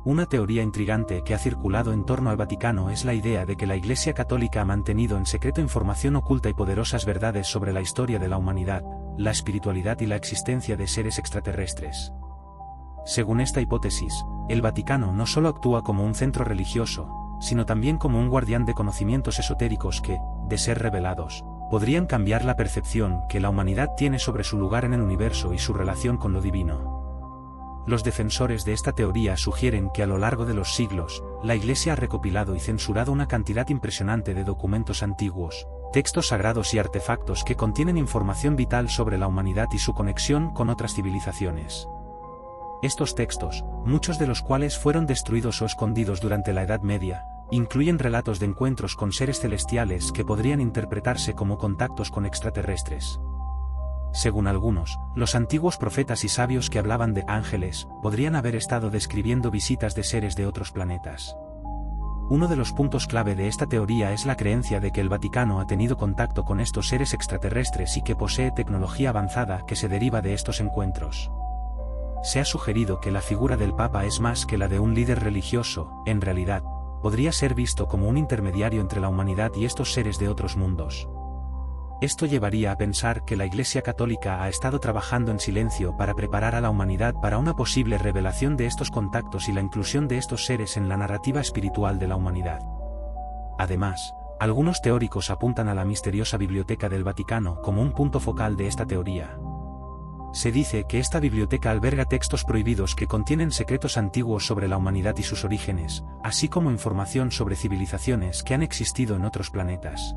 Una teoría intrigante que ha circulado en torno al Vaticano es la idea de que la Iglesia Católica ha mantenido en secreto información oculta y poderosas verdades sobre la historia de la humanidad, la espiritualidad y la existencia de seres extraterrestres. Según esta hipótesis, el Vaticano no solo actúa como un centro religioso, sino también como un guardián de conocimientos esotéricos que, de ser revelados, podrían cambiar la percepción que la humanidad tiene sobre su lugar en el universo y su relación con lo divino. Los defensores de esta teoría sugieren que a lo largo de los siglos, la Iglesia ha recopilado y censurado una cantidad impresionante de documentos antiguos, textos sagrados y artefactos que contienen información vital sobre la humanidad y su conexión con otras civilizaciones. Estos textos, muchos de los cuales fueron destruidos o escondidos durante la Edad Media, incluyen relatos de encuentros con seres celestiales que podrían interpretarse como contactos con extraterrestres. Según algunos, los antiguos profetas y sabios que hablaban de ángeles podrían haber estado describiendo visitas de seres de otros planetas. Uno de los puntos clave de esta teoría es la creencia de que el Vaticano ha tenido contacto con estos seres extraterrestres y que posee tecnología avanzada que se deriva de estos encuentros. Se ha sugerido que la figura del Papa es más que la de un líder religioso. En realidad, podría ser visto como un intermediario entre la humanidad y estos seres de otros mundos. Esto llevaría a pensar que la Iglesia Católica ha estado trabajando en silencio para preparar a la humanidad para una posible revelación de estos contactos y la inclusión de estos seres en la narrativa espiritual de la humanidad. Además, algunos teóricos apuntan a la misteriosa Biblioteca del Vaticano como un punto focal de esta teoría. Se dice que esta biblioteca alberga textos prohibidos que contienen secretos antiguos sobre la humanidad y sus orígenes, así como información sobre civilizaciones que han existido en otros planetas.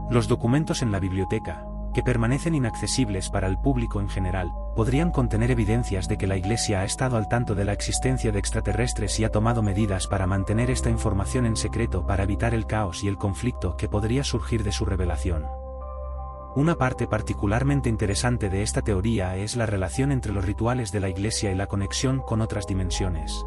Los documentos en la biblioteca, que permanecen inaccesibles para el público en general, podrían contener evidencias de que la Iglesia ha estado al tanto de la existencia de extraterrestres y ha tomado medidas para mantener esta información en secreto para evitar el caos y el conflicto que podría surgir de su revelación. Una parte particularmente interesante de esta teoría es la relación entre los rituales de la Iglesia y la conexión con otras dimensiones.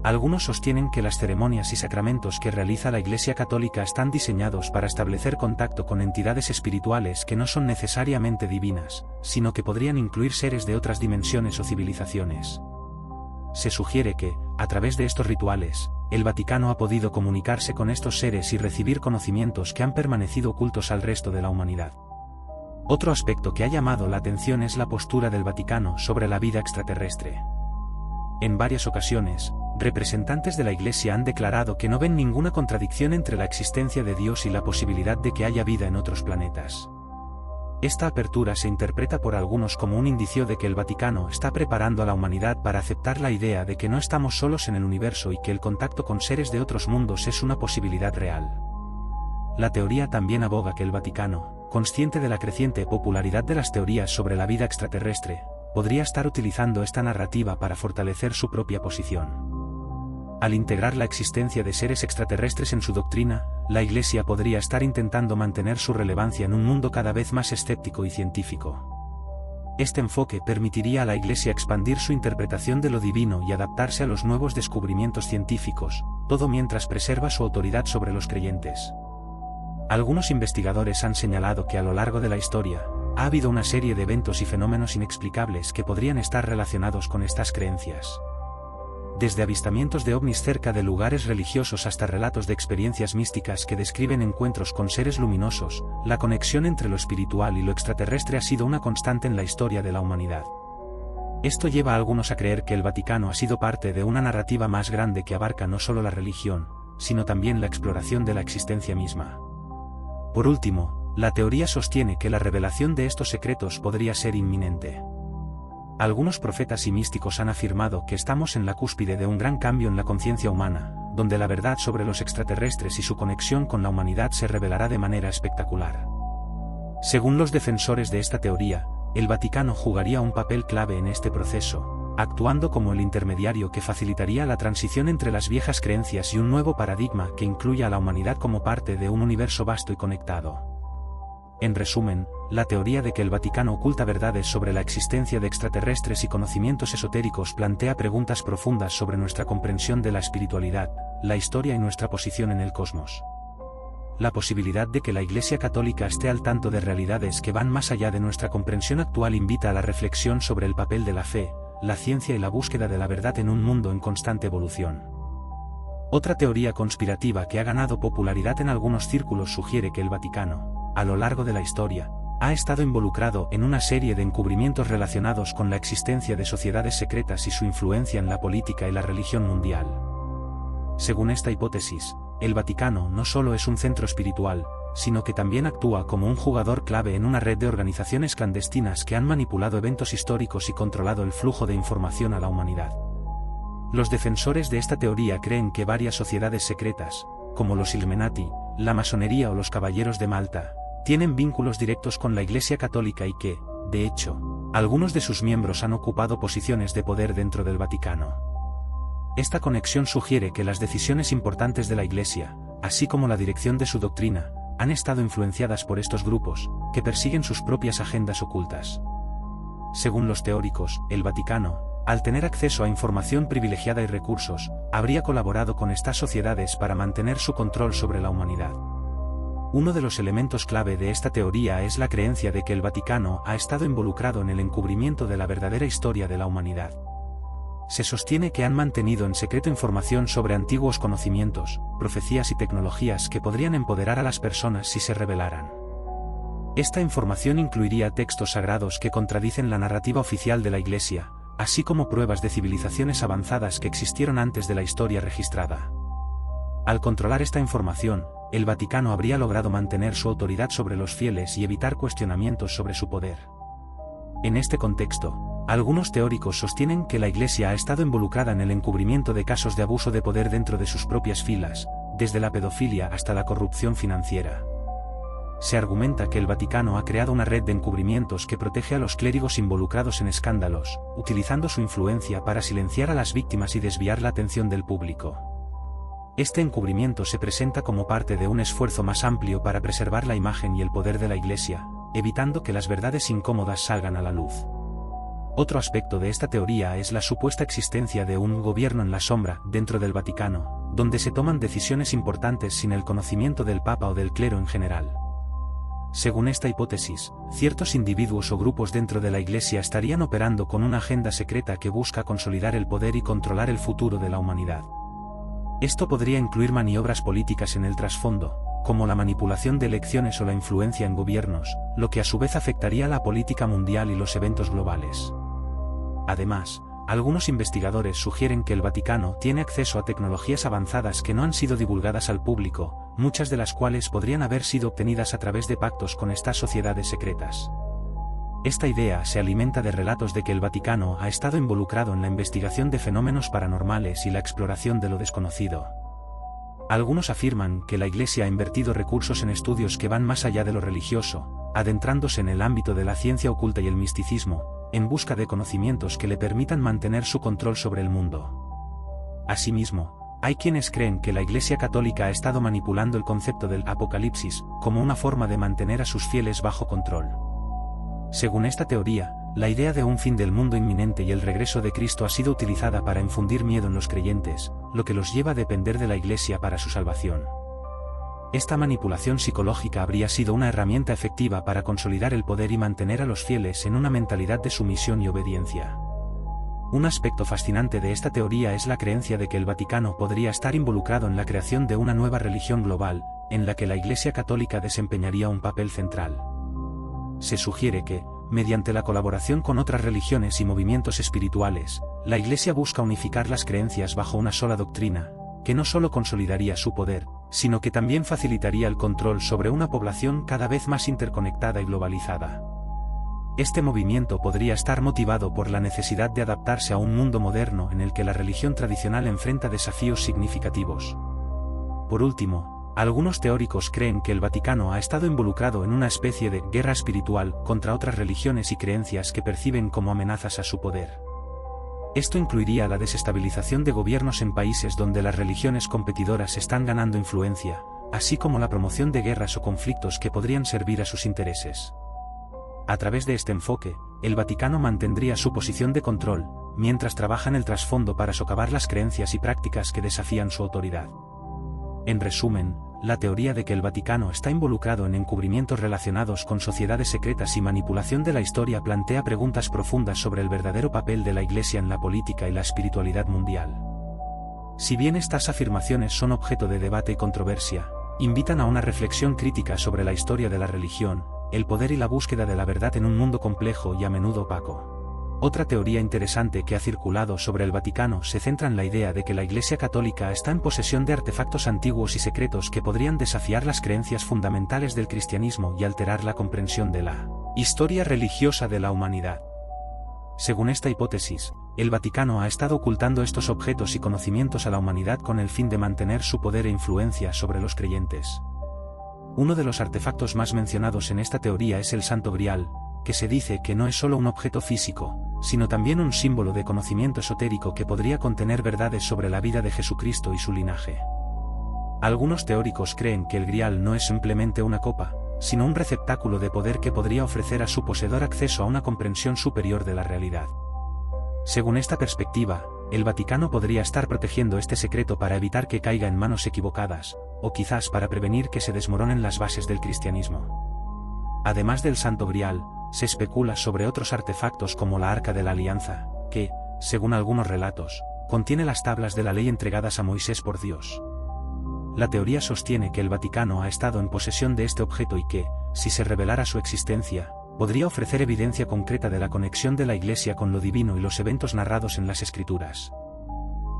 Algunos sostienen que las ceremonias y sacramentos que realiza la Iglesia Católica están diseñados para establecer contacto con entidades espirituales que no son necesariamente divinas, sino que podrían incluir seres de otras dimensiones o civilizaciones. Se sugiere que, a través de estos rituales, el Vaticano ha podido comunicarse con estos seres y recibir conocimientos que han permanecido ocultos al resto de la humanidad. Otro aspecto que ha llamado la atención es la postura del Vaticano sobre la vida extraterrestre. En varias ocasiones, representantes de la Iglesia han declarado que no ven ninguna contradicción entre la existencia de Dios y la posibilidad de que haya vida en otros planetas. Esta apertura se interpreta por algunos como un indicio de que el Vaticano está preparando a la humanidad para aceptar la idea de que no estamos solos en el universo y que el contacto con seres de otros mundos es una posibilidad real. La teoría también aboga que el Vaticano, consciente de la creciente popularidad de las teorías sobre la vida extraterrestre, podría estar utilizando esta narrativa para fortalecer su propia posición. Al integrar la existencia de seres extraterrestres en su doctrina, la Iglesia podría estar intentando mantener su relevancia en un mundo cada vez más escéptico y científico. Este enfoque permitiría a la Iglesia expandir su interpretación de lo divino y adaptarse a los nuevos descubrimientos científicos, todo mientras preserva su autoridad sobre los creyentes. Algunos investigadores han señalado que a lo largo de la historia, ha habido una serie de eventos y fenómenos inexplicables que podrían estar relacionados con estas creencias. Desde avistamientos de ovnis cerca de lugares religiosos hasta relatos de experiencias místicas que describen encuentros con seres luminosos, la conexión entre lo espiritual y lo extraterrestre ha sido una constante en la historia de la humanidad. Esto lleva a algunos a creer que el Vaticano ha sido parte de una narrativa más grande que abarca no solo la religión, sino también la exploración de la existencia misma. Por último, la teoría sostiene que la revelación de estos secretos podría ser inminente. Algunos profetas y místicos han afirmado que estamos en la cúspide de un gran cambio en la conciencia humana, donde la verdad sobre los extraterrestres y su conexión con la humanidad se revelará de manera espectacular. Según los defensores de esta teoría, el Vaticano jugaría un papel clave en este proceso, actuando como el intermediario que facilitaría la transición entre las viejas creencias y un nuevo paradigma que incluya a la humanidad como parte de un universo vasto y conectado. En resumen, la teoría de que el Vaticano oculta verdades sobre la existencia de extraterrestres y conocimientos esotéricos plantea preguntas profundas sobre nuestra comprensión de la espiritualidad, la historia y nuestra posición en el cosmos. La posibilidad de que la Iglesia Católica esté al tanto de realidades que van más allá de nuestra comprensión actual invita a la reflexión sobre el papel de la fe, la ciencia y la búsqueda de la verdad en un mundo en constante evolución. Otra teoría conspirativa que ha ganado popularidad en algunos círculos sugiere que el Vaticano, a lo largo de la historia, ha estado involucrado en una serie de encubrimientos relacionados con la existencia de sociedades secretas y su influencia en la política y la religión mundial. Según esta hipótesis, el Vaticano no solo es un centro espiritual, sino que también actúa como un jugador clave en una red de organizaciones clandestinas que han manipulado eventos históricos y controlado el flujo de información a la humanidad. Los defensores de esta teoría creen que varias sociedades secretas, como los Illuminati, la masonería o los Caballeros de Malta, tienen vínculos directos con la Iglesia Católica y que, de hecho, algunos de sus miembros han ocupado posiciones de poder dentro del Vaticano. Esta conexión sugiere que las decisiones importantes de la Iglesia, así como la dirección de su doctrina, han estado influenciadas por estos grupos, que persiguen sus propias agendas ocultas. Según los teóricos, el Vaticano, al tener acceso a información privilegiada y recursos, habría colaborado con estas sociedades para mantener su control sobre la humanidad. Uno de los elementos clave de esta teoría es la creencia de que el Vaticano ha estado involucrado en el encubrimiento de la verdadera historia de la humanidad. Se sostiene que han mantenido en secreto información sobre antiguos conocimientos, profecías y tecnologías que podrían empoderar a las personas si se rebelaran. Esta información incluiría textos sagrados que contradicen la narrativa oficial de la Iglesia, así como pruebas de civilizaciones avanzadas que existieron antes de la historia registrada. Al controlar esta información, el Vaticano habría logrado mantener su autoridad sobre los fieles y evitar cuestionamientos sobre su poder. En este contexto, algunos teóricos sostienen que la Iglesia ha estado involucrada en el encubrimiento de casos de abuso de poder dentro de sus propias filas, desde la pedofilia hasta la corrupción financiera. Se argumenta que el Vaticano ha creado una red de encubrimientos que protege a los clérigos involucrados en escándalos, utilizando su influencia para silenciar a las víctimas y desviar la atención del público. Este encubrimiento se presenta como parte de un esfuerzo más amplio para preservar la imagen y el poder de la Iglesia, evitando que las verdades incómodas salgan a la luz. Otro aspecto de esta teoría es la supuesta existencia de un gobierno en la sombra dentro del Vaticano, donde se toman decisiones importantes sin el conocimiento del Papa o del clero en general. Según esta hipótesis, ciertos individuos o grupos dentro de la Iglesia estarían operando con una agenda secreta que busca consolidar el poder y controlar el futuro de la humanidad. Esto podría incluir maniobras políticas en el trasfondo, como la manipulación de elecciones o la influencia en gobiernos, lo que a su vez afectaría a la política mundial y los eventos globales. Además, algunos investigadores sugieren que el Vaticano tiene acceso a tecnologías avanzadas que no han sido divulgadas al público, muchas de las cuales podrían haber sido obtenidas a través de pactos con estas sociedades secretas. Esta idea se alimenta de relatos de que el Vaticano ha estado involucrado en la investigación de fenómenos paranormales y la exploración de lo desconocido. Algunos afirman que la Iglesia ha invertido recursos en estudios que van más allá de lo religioso, adentrándose en el ámbito de la ciencia oculta y el misticismo, en busca de conocimientos que le permitan mantener su control sobre el mundo. Asimismo, hay quienes creen que la Iglesia Católica ha estado manipulando el concepto del Apocalipsis, como una forma de mantener a sus fieles bajo control. Según esta teoría, la idea de un fin del mundo inminente y el regreso de Cristo ha sido utilizada para infundir miedo en los creyentes, lo que los lleva a depender de la Iglesia para su salvación. Esta manipulación psicológica habría sido una herramienta efectiva para consolidar el poder y mantener a los fieles en una mentalidad de sumisión y obediencia. Un aspecto fascinante de esta teoría es la creencia de que el Vaticano podría estar involucrado en la creación de una nueva religión global, en la que la Iglesia Católica desempeñaría un papel central. Se sugiere que, mediante la colaboración con otras religiones y movimientos espirituales, la Iglesia busca unificar las creencias bajo una sola doctrina, que no solo consolidaría su poder, sino que también facilitaría el control sobre una población cada vez más interconectada y globalizada. Este movimiento podría estar motivado por la necesidad de adaptarse a un mundo moderno en el que la religión tradicional enfrenta desafíos significativos. Por último, algunos teóricos creen que el Vaticano ha estado involucrado en una especie de guerra espiritual contra otras religiones y creencias que perciben como amenazas a su poder. Esto incluiría la desestabilización de gobiernos en países donde las religiones competidoras están ganando influencia, así como la promoción de guerras o conflictos que podrían servir a sus intereses. A través de este enfoque, el Vaticano mantendría su posición de control, mientras trabaja en el trasfondo para socavar las creencias y prácticas que desafían su autoridad. En resumen, la teoría de que el Vaticano está involucrado en encubrimientos relacionados con sociedades secretas y manipulación de la historia plantea preguntas profundas sobre el verdadero papel de la Iglesia en la política y la espiritualidad mundial. Si bien estas afirmaciones son objeto de debate y controversia, invitan a una reflexión crítica sobre la historia de la religión, el poder y la búsqueda de la verdad en un mundo complejo y a menudo opaco. Otra teoría interesante que ha circulado sobre el Vaticano se centra en la idea de que la Iglesia Católica está en posesión de artefactos antiguos y secretos que podrían desafiar las creencias fundamentales del cristianismo y alterar la comprensión de la historia religiosa de la humanidad. Según esta hipótesis, el Vaticano ha estado ocultando estos objetos y conocimientos a la humanidad con el fin de mantener su poder e influencia sobre los creyentes. Uno de los artefactos más mencionados en esta teoría es el Santo Grial, que se dice que no es solo un objeto físico, sino también un símbolo de conocimiento esotérico que podría contener verdades sobre la vida de Jesucristo y su linaje. Algunos teóricos creen que el Grial no es simplemente una copa, sino un receptáculo de poder que podría ofrecer a su poseedor acceso a una comprensión superior de la realidad. Según esta perspectiva, el Vaticano podría estar protegiendo este secreto para evitar que caiga en manos equivocadas, o quizás para prevenir que se desmoronen las bases del cristianismo. Además del Santo Grial, se especula sobre otros artefactos como la Arca de la Alianza, que, según algunos relatos, contiene las tablas de la ley entregadas a Moisés por Dios. La teoría sostiene que el Vaticano ha estado en posesión de este objeto y que, si se revelara su existencia, podría ofrecer evidencia concreta de la conexión de la Iglesia con lo divino y los eventos narrados en las Escrituras.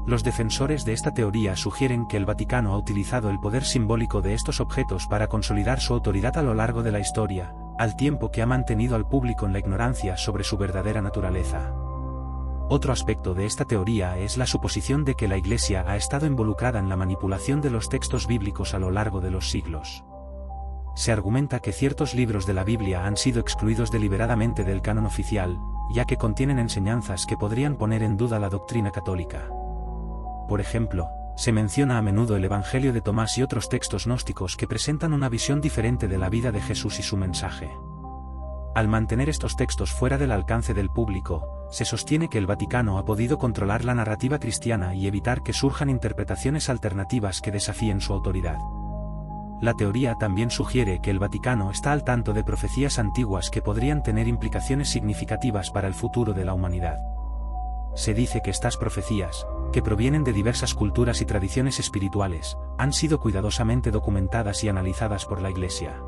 Los defensores de esta teoría sugieren que el Vaticano ha utilizado el poder simbólico de estos objetos para consolidar su autoridad a lo largo de la historia, al tiempo que ha mantenido al público en la ignorancia sobre su verdadera naturaleza. Otro aspecto de esta teoría es la suposición de que la Iglesia ha estado involucrada en la manipulación de los textos bíblicos a lo largo de los siglos. Se argumenta que ciertos libros de la Biblia han sido excluidos deliberadamente del canon oficial, ya que contienen enseñanzas que podrían poner en duda la doctrina católica. Por ejemplo, se menciona a menudo el Evangelio de Tomás y otros textos gnósticos que presentan una visión diferente de la vida de Jesús y su mensaje. Al mantener estos textos fuera del alcance del público, se sostiene que el Vaticano ha podido controlar la narrativa cristiana y evitar que surjan interpretaciones alternativas que desafíen su autoridad. La teoría también sugiere que el Vaticano está al tanto de profecías antiguas que podrían tener implicaciones significativas para el futuro de la humanidad. Se dice que estas profecías, que provienen de diversas culturas y tradiciones espirituales, han sido cuidadosamente documentadas y analizadas por la Iglesia.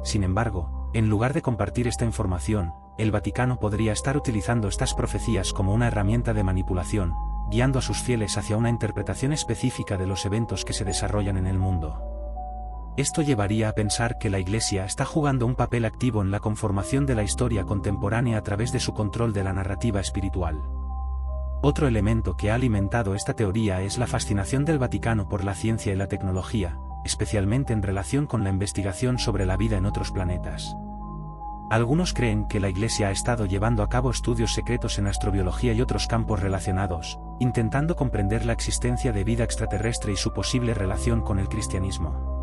Sin embargo, en lugar de compartir esta información, el Vaticano podría estar utilizando estas profecías como una herramienta de manipulación, guiando a sus fieles hacia una interpretación específica de los eventos que se desarrollan en el mundo. Esto llevaría a pensar que la Iglesia está jugando un papel activo en la conformación de la historia contemporánea a través de su control de la narrativa espiritual. Otro elemento que ha alimentado esta teoría es la fascinación del Vaticano por la ciencia y la tecnología, especialmente en relación con la investigación sobre la vida en otros planetas. Algunos creen que la Iglesia ha estado llevando a cabo estudios secretos en astrobiología y otros campos relacionados, intentando comprender la existencia de vida extraterrestre y su posible relación con el cristianismo.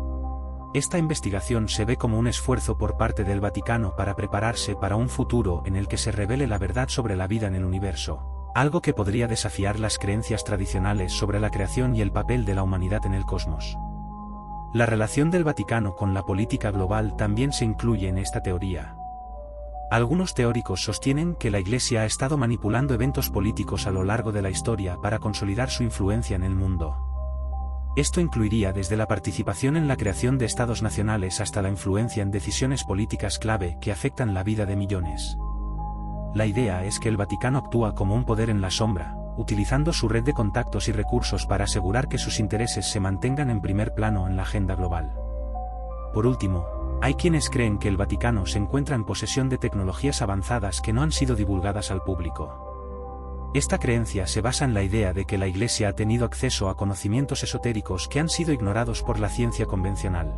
Esta investigación se ve como un esfuerzo por parte del Vaticano para prepararse para un futuro en el que se revele la verdad sobre la vida en el universo, algo que podría desafiar las creencias tradicionales sobre la creación y el papel de la humanidad en el cosmos. La relación del Vaticano con la política global también se incluye en esta teoría. Algunos teóricos sostienen que la Iglesia ha estado manipulando eventos políticos a lo largo de la historia para consolidar su influencia en el mundo. Esto incluiría desde la participación en la creación de estados nacionales hasta la influencia en decisiones políticas clave que afectan la vida de millones. La idea es que el Vaticano actúa como un poder en la sombra, utilizando su red de contactos y recursos para asegurar que sus intereses se mantengan en primer plano en la agenda global. Por último, hay quienes creen que el Vaticano se encuentra en posesión de tecnologías avanzadas que no han sido divulgadas al público. Esta creencia se basa en la idea de que la Iglesia ha tenido acceso a conocimientos esotéricos que han sido ignorados por la ciencia convencional.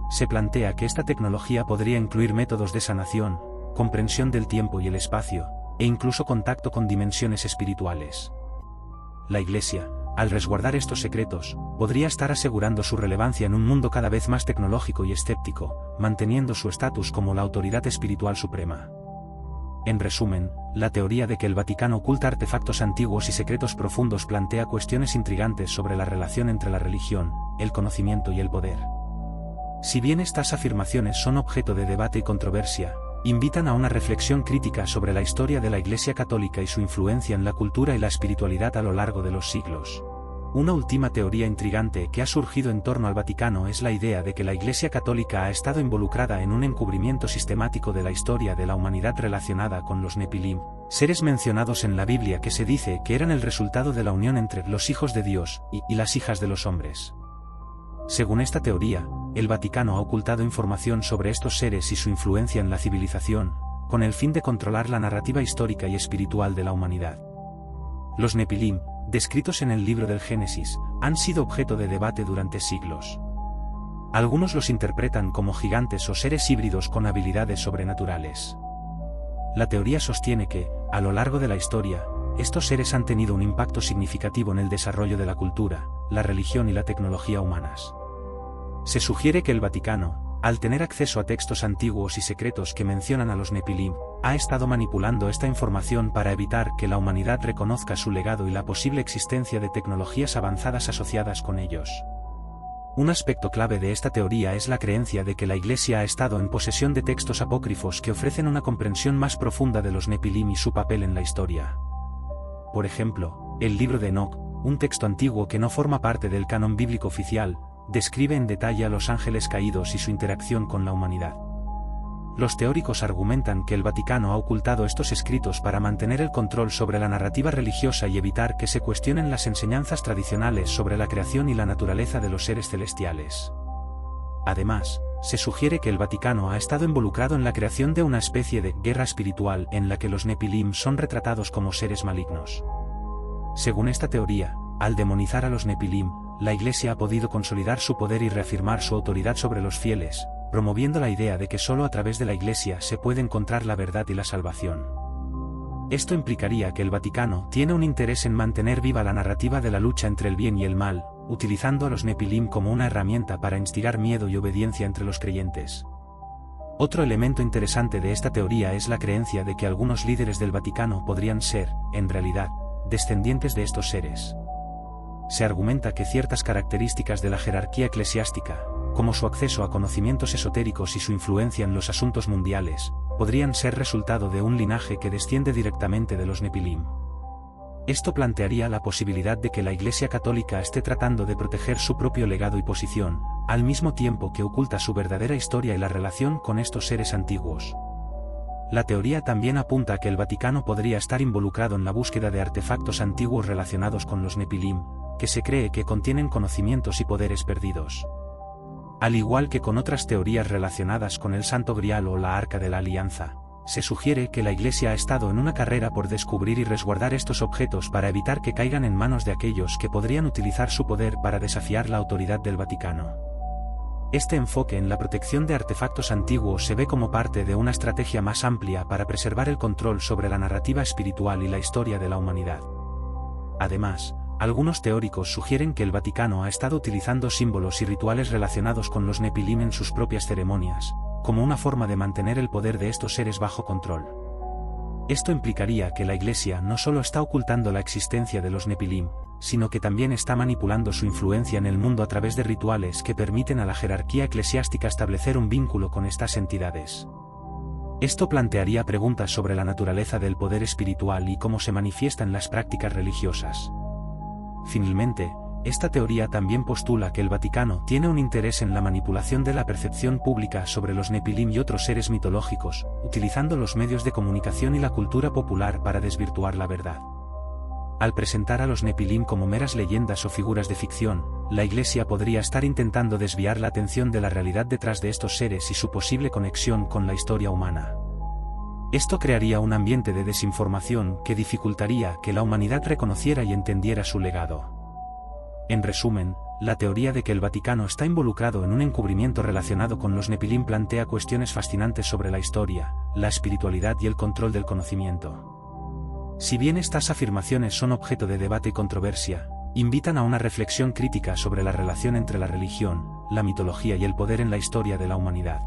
Se plantea que esta tecnología podría incluir métodos de sanación, comprensión del tiempo y el espacio, e incluso contacto con dimensiones espirituales. La Iglesia, al resguardar estos secretos, podría estar asegurando su relevancia en un mundo cada vez más tecnológico y escéptico, manteniendo su estatus como la autoridad espiritual suprema. En resumen, la teoría de que el Vaticano oculta artefactos antiguos y secretos profundos plantea cuestiones intrigantes sobre la relación entre la religión, el conocimiento y el poder. Si bien estas afirmaciones son objeto de debate y controversia, invitan a una reflexión crítica sobre la historia de la Iglesia Católica y su influencia en la cultura y la espiritualidad a lo largo de los siglos. Una última teoría intrigante que ha surgido en torno al Vaticano es la idea de que la Iglesia Católica ha estado involucrada en un encubrimiento sistemático de la historia de la humanidad relacionada con los Nepilim, seres mencionados en la Biblia que se dice que eran el resultado de la unión entre los hijos de Dios y las hijas de los hombres. Según esta teoría, el Vaticano ha ocultado información sobre estos seres y su influencia en la civilización, con el fin de controlar la narrativa histórica y espiritual de la humanidad. Los Nepilim, descritos en el libro del Génesis, han sido objeto de debate durante siglos. Algunos los interpretan como gigantes o seres híbridos con habilidades sobrenaturales. La teoría sostiene que, a lo largo de la historia, estos seres han tenido un impacto significativo en el desarrollo de la cultura, la religión y la tecnología humanas. Se sugiere que el Vaticano, al tener acceso a textos antiguos y secretos que mencionan a los Nepilim, ha estado manipulando esta información para evitar que la humanidad reconozca su legado y la posible existencia de tecnologías avanzadas asociadas con ellos. Un aspecto clave de esta teoría es la creencia de que la Iglesia ha estado en posesión de textos apócrifos que ofrecen una comprensión más profunda de los Nepilim y su papel en la historia. Por ejemplo, el libro de Enoc, un texto antiguo que no forma parte del canon bíblico oficial, describe en detalle a los ángeles caídos y su interacción con la humanidad. Los teóricos argumentan que el Vaticano ha ocultado estos escritos para mantener el control sobre la narrativa religiosa y evitar que se cuestionen las enseñanzas tradicionales sobre la creación y la naturaleza de los seres celestiales. Además, se sugiere que el Vaticano ha estado involucrado en la creación de una especie de guerra espiritual en la que los Nepilim son retratados como seres malignos. Según esta teoría, al demonizar a los Nepilim, la Iglesia ha podido consolidar su poder y reafirmar su autoridad sobre los fieles, promoviendo la idea de que solo a través de la Iglesia se puede encontrar la verdad y la salvación. Esto implicaría que el Vaticano tiene un interés en mantener viva la narrativa de la lucha entre el bien y el mal, utilizando a los Nepilim como una herramienta para instigar miedo y obediencia entre los creyentes. Otro elemento interesante de esta teoría es la creencia de que algunos líderes del Vaticano podrían ser, en realidad, descendientes de estos seres. Se argumenta que ciertas características de la jerarquía eclesiástica, como su acceso a conocimientos esotéricos y su influencia en los asuntos mundiales, podrían ser resultado de un linaje que desciende directamente de los Nepilim. Esto plantearía la posibilidad de que la Iglesia Católica esté tratando de proteger su propio legado y posición, al mismo tiempo que oculta su verdadera historia y la relación con estos seres antiguos. La teoría también apunta a que el Vaticano podría estar involucrado en la búsqueda de artefactos antiguos relacionados con los Nepilim, que se cree que contienen conocimientos y poderes perdidos. Al igual que con otras teorías relacionadas con el Santo Grial o la Arca de la Alianza, se sugiere que la Iglesia ha estado en una carrera por descubrir y resguardar estos objetos para evitar que caigan en manos de aquellos que podrían utilizar su poder para desafiar la autoridad del Vaticano. Este enfoque en la protección de artefactos antiguos se ve como parte de una estrategia más amplia para preservar el control sobre la narrativa espiritual y la historia de la humanidad. Además, algunos teóricos sugieren que el Vaticano ha estado utilizando símbolos y rituales relacionados con los Nepilim en sus propias ceremonias, como una forma de mantener el poder de estos seres bajo control. Esto implicaría que la Iglesia no solo está ocultando la existencia de los Nepilim, sino que también está manipulando su influencia en el mundo a través de rituales que permiten a la jerarquía eclesiástica establecer un vínculo con estas entidades. Esto plantearía preguntas sobre la naturaleza del poder espiritual y cómo se manifiesta en las prácticas religiosas. Finalmente, esta teoría también postula que el Vaticano tiene un interés en la manipulación de la percepción pública sobre los Nepilim y otros seres mitológicos, utilizando los medios de comunicación y la cultura popular para desvirtuar la verdad. Al presentar a los Nepilim como meras leyendas o figuras de ficción, la Iglesia podría estar intentando desviar la atención de la realidad detrás de estos seres y su posible conexión con la historia humana. Esto crearía un ambiente de desinformación que dificultaría que la humanidad reconociera y entendiera su legado. En resumen, la teoría de que el Vaticano está involucrado en un encubrimiento relacionado con los Nepilim plantea cuestiones fascinantes sobre la historia, la espiritualidad y el control del conocimiento. Si bien estas afirmaciones son objeto de debate y controversia, invitan a una reflexión crítica sobre la relación entre la religión, la mitología y el poder en la historia de la humanidad.